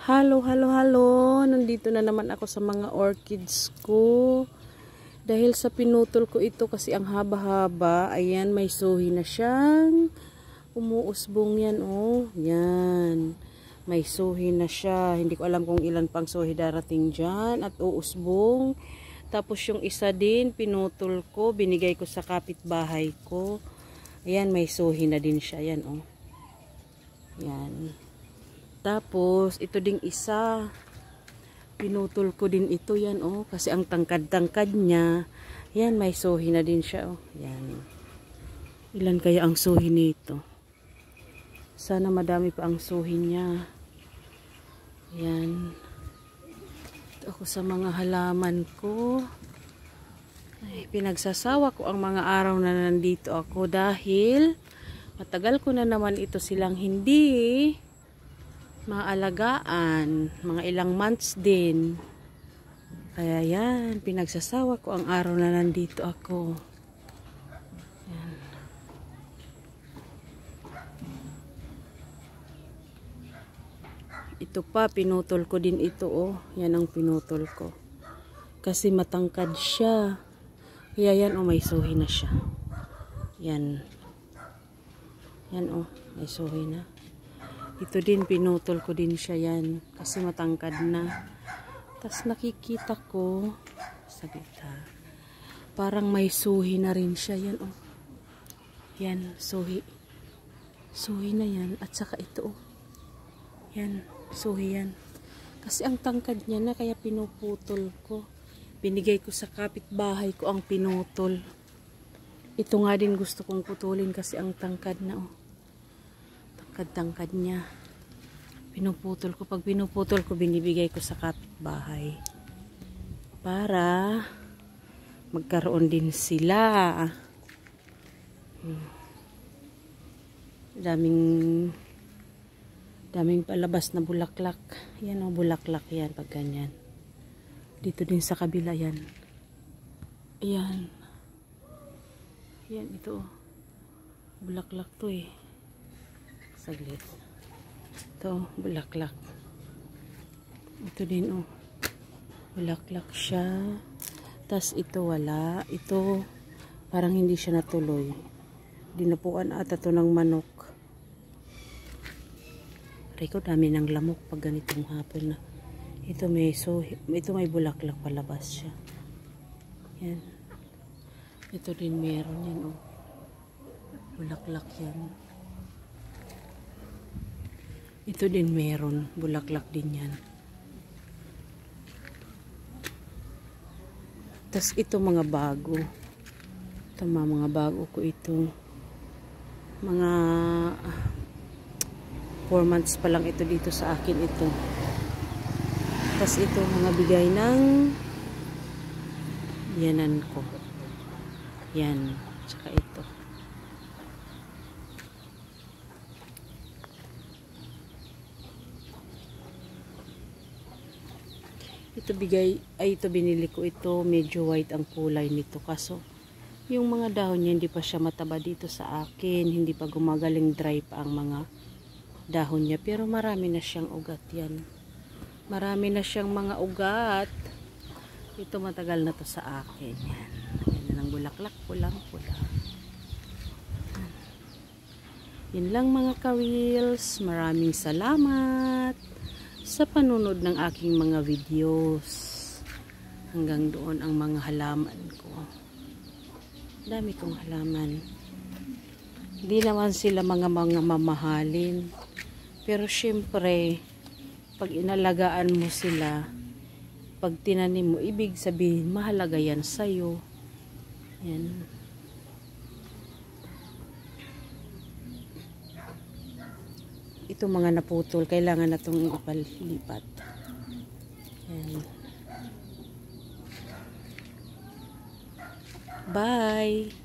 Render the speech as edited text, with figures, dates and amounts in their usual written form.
Halo, halo, halo. Nandito na naman ako sa mga orchids ko. Dahil sa pinutol ko ito kasi ang haba-haba. Ayan, may suhi na siyang umuusbong yan, oh. Yan. May suhi na siya. Hindi ko alam kung ilan pang suhi darating dyan. At uusbong. Tapos yung isa din, pinutol ko. Binigay ko sa kapitbahay ko. Ayan, may suhi na din siya. Yan, oh. Yan. Tapos, ito ding isa. Pinutol ko din ito, yan, oh. Kasi ang tangkad-tangkad niya. Yan, may suhi na din siya, oh. Yan. Ilan kaya ang suhi nito? Sana madami pa ang suhi niya. Yan. Ito ako sa mga halaman ko. Ay, pinagsasawa ko ang mga araw na nandito ako dahil matagal ko na naman ito silang hindi maalagaan, mga ilang months din. Kaya yan, pinagsasawa ko ang araw na nandito ako. Yan. Ito pa, pinutol ko din ito, oh. Yan ang pinutol ko. Kasi matangkad siya. Kaya yan, oh, may suhi na siya. Yan. Yan, oh, may suhi na. Ito din, pinutol ko din siya yan. Kasi matangkad na. Tapos nakikita ko, saglit ha, parang may suhi na rin siya. Yan, oh. Yan, suhi. Suhi na yan. At saka ito, oh. Yan, suhi yan. Kasi ang tangkad niya na, kaya pinuputol ko. Binigay ko sa kapitbahay ko ang pinutol. Ito nga din gusto kong putulin kasi ang tangkad na, oh. Tangkad niya. Pinuputol ko. Pag pinuputol ko, binibigay ko sa kapitbahay. Para magkaroon din sila. Daming palabas na bulaklak. Yan, o, bulaklak yan pag ganyan. Dito din sa kabila yan. Ayan. Yan, ito. Bulaklak to, eh. Saglit. Ito, bulaklak. Ito din, oh. Bulaklak siya. Tas ito wala. Ito, parang hindi siya natuloy. Dinapuan ata to ng manok. Aray ko, dami ng lamok pag ganitong hapon na. Ito may bulaklak palabas siya. Yan. Ito din meron yan, oh. Bulaklak yan. Ito din meron. Bulaklak din yan. Tapos ito mga bago. Ito mga bago ko ito. Mga 4 months pa lang ito dito sa akin ito. Tapos ito mga bigay ng yanan ko. Yan. Tsaka ito. Ito binili ko ito, medyo white ang kulay nito, kaso yung mga dahon niya hindi pa siya mataba dito sa akin, hindi pa gumagaling, dry pa ang mga dahon niya, pero marami na siyang ugat yan. Marami na siyang mga ugat. Ito matagal na to sa akin. Yan. Yan na lang bulaklak, pulang-pula. Yan lang mga ka-reels. Maraming salamat sa panunod ng aking mga videos. Hanggang doon ang mga halaman ko. Dami kong halaman. Hindi naman sila mga mamahalin. Pero syempre, pag inalagaan mo sila, pag tinanim mo, ibig sabihin, mahalaga yan sa'yo. Yan. Ito mga naputol, kailangan na itong ipalipat. Yan. Bye!